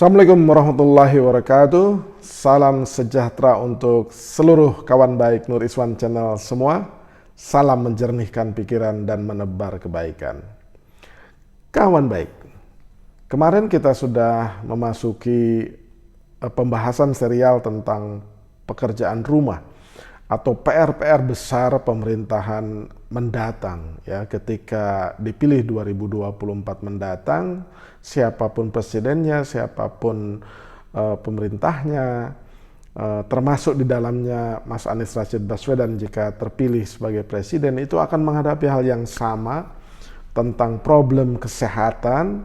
Assalamualaikum warahmatullahi wabarakatuh. Salam sejahtera untuk seluruh kawan baik Nur Iswan Channel semua. Salam menjernihkan pikiran dan menebar kebaikan. Kawan baik, kemarin kita sudah memasuki pembahasan serial tentang pekerjaan rumah atau PR-PR besar pemerintahan mendatang ya, ketika dipilih 2024 mendatang, siapapun presidennya, siapapun pemerintahnya, termasuk di dalamnya Mas Anies Rashid Baswedan jika terpilih sebagai presiden, itu akan menghadapi hal yang sama tentang problem kesehatan.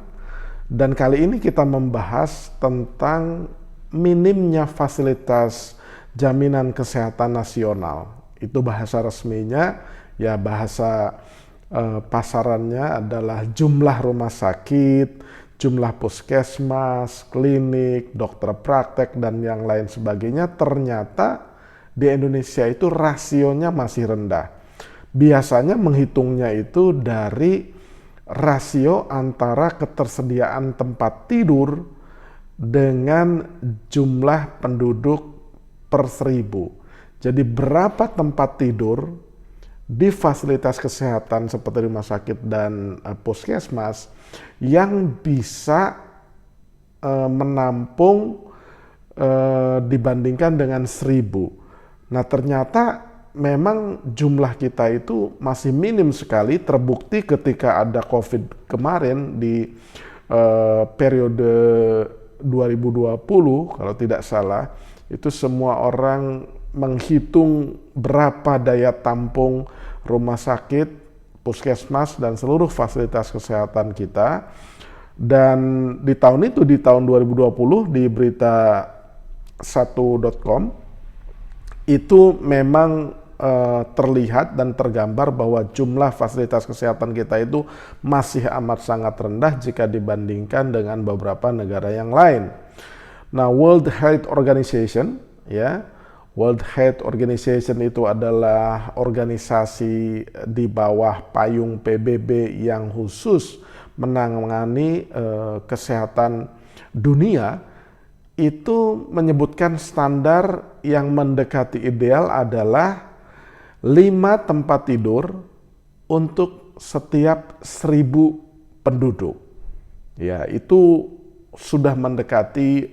Dan kali ini kita membahas tentang minimnya fasilitas jaminan kesehatan nasional. Itu bahasa resminya, ya bahasa pasarannya adalah jumlah rumah sakit, jumlah puskesmas, klinik, dokter praktek, dan yang lain sebagainya. Ternyata di Indonesia itu rasionya masih rendah. Biasanya menghitungnya itu dari rasio antara ketersediaan tempat tidur dengan jumlah penduduk per 1000. Jadi berapa tempat tidur di fasilitas kesehatan seperti rumah sakit dan puskesmas yang bisa menampung dibandingkan dengan 1000. Nah ternyata memang jumlah kita itu masih minim sekali, terbukti ketika ada COVID kemarin di periode 2020 kalau tidak salah. Itu semua orang menghitung berapa daya tampung rumah sakit, puskesmas, dan seluruh fasilitas kesehatan kita. Dan di tahun itu, di tahun 2020, di berita 1.com, itu memang terlihat dan tergambar bahwa jumlah fasilitas kesehatan kita itu masih amat sangat rendah jika dibandingkan dengan beberapa negara yang lain. Nah, World Health Organization, ya, World Health Organization itu adalah organisasi di bawah payung PBB yang khusus menangani kesehatan dunia. Itu menyebutkan standar yang mendekati ideal adalah 5 tempat tidur untuk setiap 1000 penduduk. Ya, itu sudah mendekati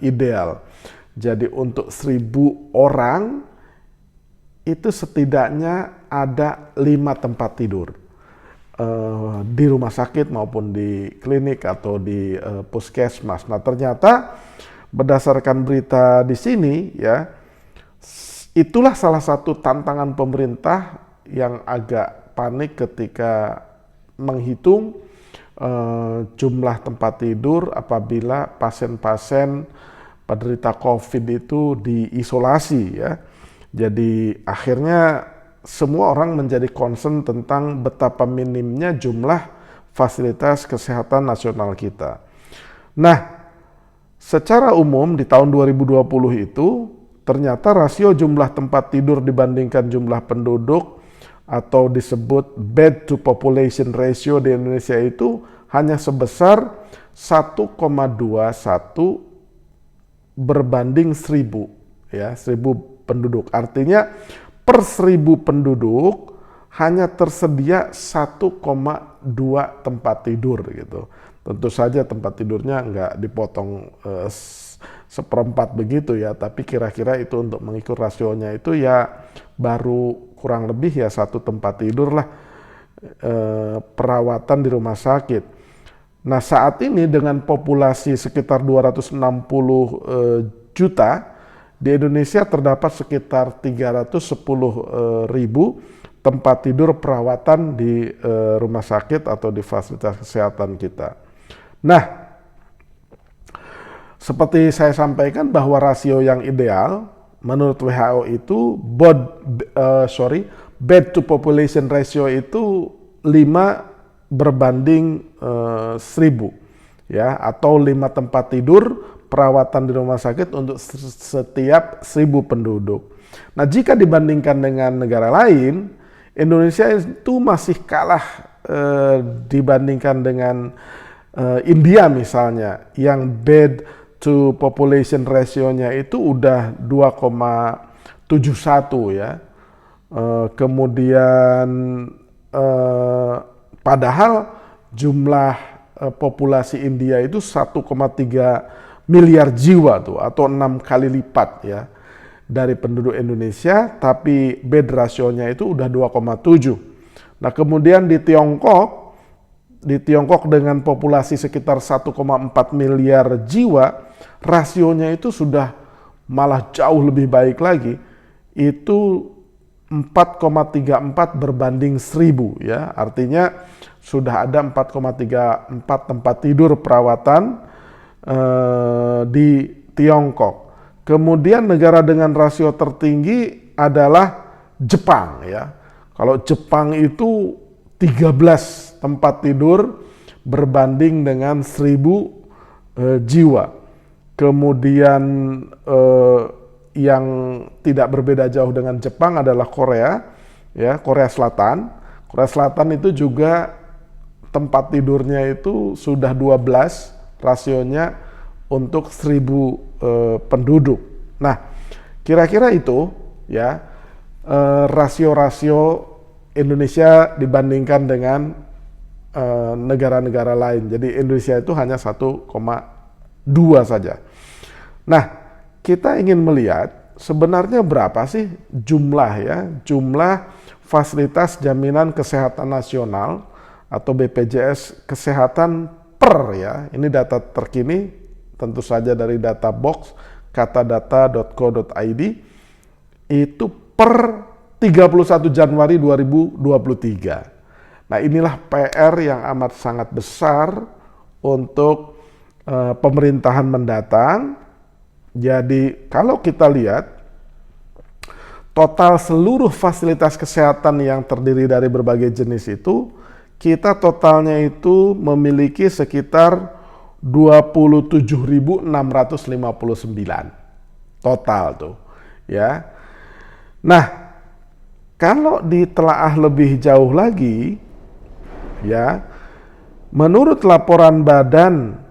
ideal. Jadi untuk 1000 orang itu setidaknya ada 5 tempat tidur di rumah sakit maupun di klinik atau di puskesmas. Nah ternyata berdasarkan berita di sini ya, itulah salah satu tantangan pemerintah yang agak panik ketika menghitung jumlah tempat tidur apabila pasien-pasien penderita COVID itu diisolasi ya. Jadi akhirnya semua orang menjadi concern tentang betapa minimnya jumlah fasilitas kesehatan nasional kita. Nah, secara umum di tahun 2020 itu ternyata rasio jumlah tempat tidur dibandingkan jumlah penduduk atau disebut bed to population ratio di Indonesia itu hanya sebesar 1,21 berbanding 1000 ya, 1000 penduduk. Artinya per 1000 penduduk hanya tersedia 1,2 tempat tidur gitu. Tentu saja tempat tidurnya nggak dipotong seperempat begitu ya, tapi kira-kira itu untuk mengikut rasionya itu ya baru kurang lebih ya 1 tempat tidur lah perawatan di rumah sakit. Nah saat ini dengan populasi sekitar 260 juta, di Indonesia terdapat sekitar 310 ribu tempat tidur perawatan di rumah sakit atau di fasilitas kesehatan kita. Nah, seperti saya sampaikan bahwa rasio yang ideal menurut WHO itu bed to population ratio itu 5 berbanding 1000 ya, atau 5 tempat tidur perawatan di rumah sakit untuk setiap 1000 penduduk. Nah, jika dibandingkan dengan negara lain, Indonesia itu masih kalah dibandingkan dengan India misalnya, yang bed to population ratio-nya itu udah 2,71 ya. Kemudian padahal jumlah populasi India itu 1,3 miliar jiwa tuh, atau 6 kali lipat ya dari penduduk Indonesia, tapi bed rasionya itu udah 2,7. Nah kemudian di Tiongkok dengan populasi sekitar 1,4 miliar jiwa, rasionya itu sudah malah jauh lebih baik lagi, itu 4,34 berbanding 1000 ya, artinya sudah ada 4,34 tempat tidur perawatan di Tiongkok. Kemudian negara dengan rasio tertinggi adalah Jepang ya. Kalau Jepang itu 13 tempat tidur berbanding dengan 1000 jiwa. Kemudian yang tidak berbeda jauh dengan Jepang adalah Korea ya, Korea Selatan. Korea Selatan itu juga tempat tidurnya itu sudah 12 rasionya untuk 1000 penduduk. Nah, kira-kira itu ya rasio-rasio Indonesia dibandingkan dengan negara-negara lain. Jadi Indonesia itu hanya 1,2 saja. Nah, kita ingin melihat sebenarnya berapa sih jumlah fasilitas jaminan kesehatan nasional atau BPJS kesehatan per ya. Ini data terkini tentu saja dari data box katadata.co.id itu per 31 Januari 2023. Nah inilah PR yang amat sangat besar untuk pemerintahan mendatang. Jadi kalau kita lihat total seluruh fasilitas kesehatan yang terdiri dari berbagai jenis itu, kita totalnya itu memiliki sekitar 27.659 total tuh ya. Nah, kalau ditelaah lebih jauh lagi ya, menurut laporan Badan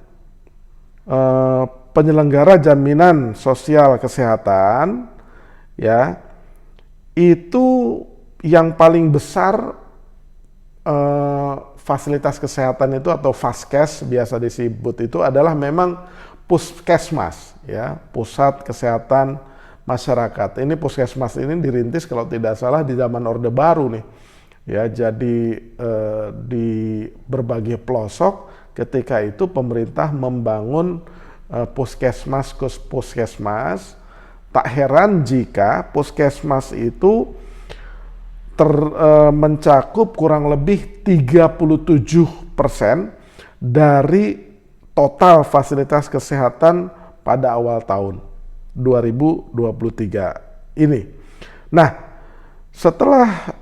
Penyelenggara Jaminan Sosial Kesehatan ya, itu yang paling besar fasilitas kesehatan itu atau Faskes biasa disebut itu adalah memang Puskesmas ya, pusat kesehatan masyarakat. Ini Puskesmas ini dirintis kalau tidak salah di zaman Orde Baru nih ya, jadi di berbagai pelosok ketika itu pemerintah membangun puskesmas. Tak heran jika puskesmas itu mencakup kurang lebih 37% dari total fasilitas kesehatan pada awal tahun 2023 ini. Nah, setelah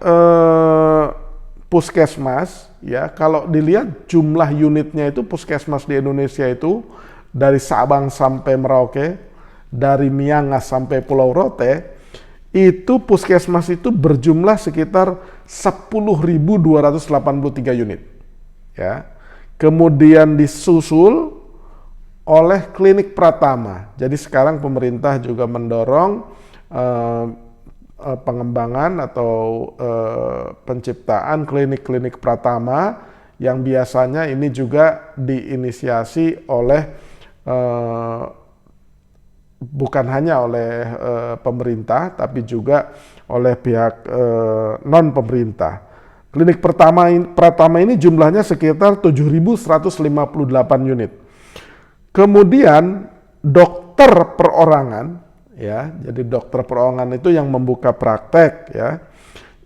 puskesmas ya, kalau dilihat jumlah unitnya itu puskesmas di Indonesia itu dari Sabang sampai Merauke, dari Miangas sampai Pulau Rote, itu puskesmas itu berjumlah sekitar 10.283 unit. Ya. Kemudian disusul oleh klinik Pratama. Jadi sekarang pemerintah juga mendorong pengembangan atau penciptaan klinik-klinik Pratama yang biasanya ini juga diinisiasi oleh bukan hanya oleh pemerintah, tapi juga oleh pihak non pemerintah. Klinik Pratama ini jumlahnya sekitar 7.158 unit. Kemudian dokter perorangan, ya, jadi dokter perorangan itu yang membuka praktek, ya,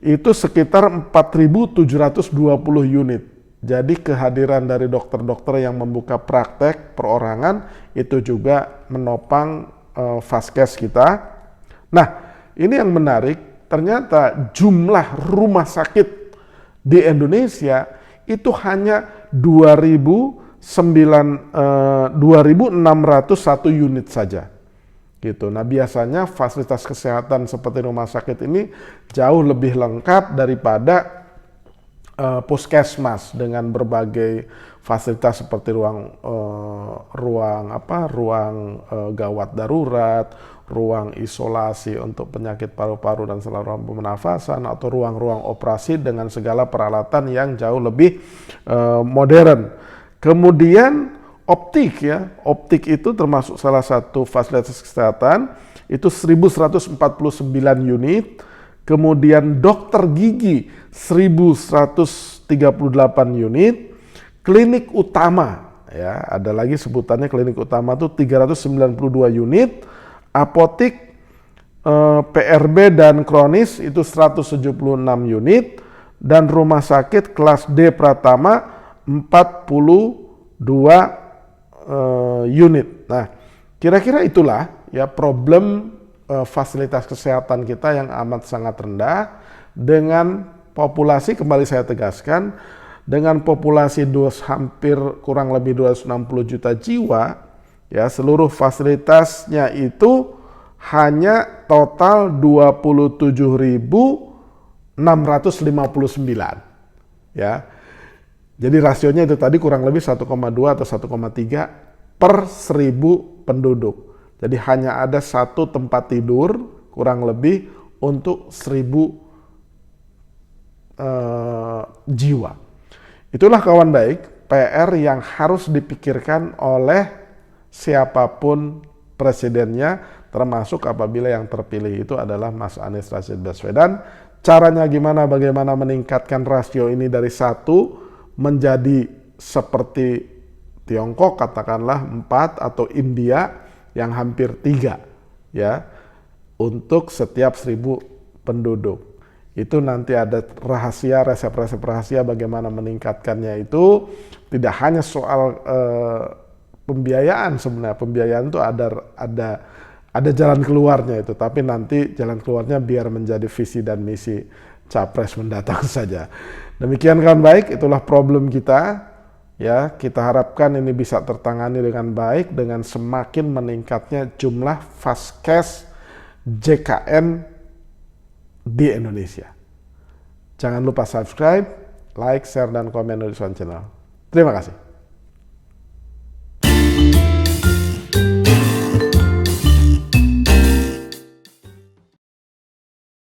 itu sekitar 4.720 unit. Jadi kehadiran dari dokter-dokter yang membuka praktek perorangan itu juga menopang Faskes kita. Nah, ini yang menarik, ternyata jumlah rumah sakit di Indonesia itu hanya 2.601 unit saja. Gitu. Nah, biasanya fasilitas kesehatan seperti rumah sakit ini jauh lebih lengkap daripada puskesmas dengan berbagai fasilitas seperti ruang gawat darurat, ruang isolasi untuk penyakit paru-paru dan saluran pernafasan, atau ruang-ruang operasi dengan segala peralatan yang jauh lebih modern. Kemudian optik, ya, optik itu termasuk salah satu fasilitas kesehatan, itu 1149 unit. Kemudian dokter gigi 1138 unit, klinik utama, ya, ada lagi sebutannya klinik utama itu 392 unit, apotik, PRB dan kronis itu 176 unit, dan rumah sakit kelas D Pratama 42 unit. Nah, kira-kira itulah ya problem fasilitas kesehatan kita yang amat sangat rendah dengan populasi, kembali saya tegaskan, dengan populasi hampir kurang lebih 260 juta jiwa, ya, seluruh fasilitasnya itu hanya total 27.659, ya. Jadi rasionya itu tadi kurang lebih 1,2 atau 1,3 per 1.000 penduduk. Jadi hanya ada satu tempat tidur kurang lebih untuk 1.000 jiwa. Itulah kawan baik, PR yang harus dipikirkan oleh siapapun presidennya, termasuk apabila yang terpilih itu adalah Mas Anies Rashid Baswedan. Caranya gimana, bagaimana meningkatkan rasio ini dari 1 menjadi seperti Tiongkok katakanlah 4, atau India yang hampir 3, ya, untuk setiap 1.000 penduduk. Itu nanti ada rahasia, resep-resep rahasia bagaimana meningkatkannya. Itu tidak hanya soal pembiayaan sebenarnya. Pembiayaan itu ada jalan keluarnya itu, tapi nanti jalan keluarnya biar menjadi visi dan misi capres mendatang saja. Demikian kawan baik, itulah problem kita. Ya, kita harapkan ini bisa tertangani dengan baik dengan semakin meningkatnya jumlah vaskes JKN di Indonesia. Jangan lupa subscribe, like, share, dan komen di channel. Terima kasih.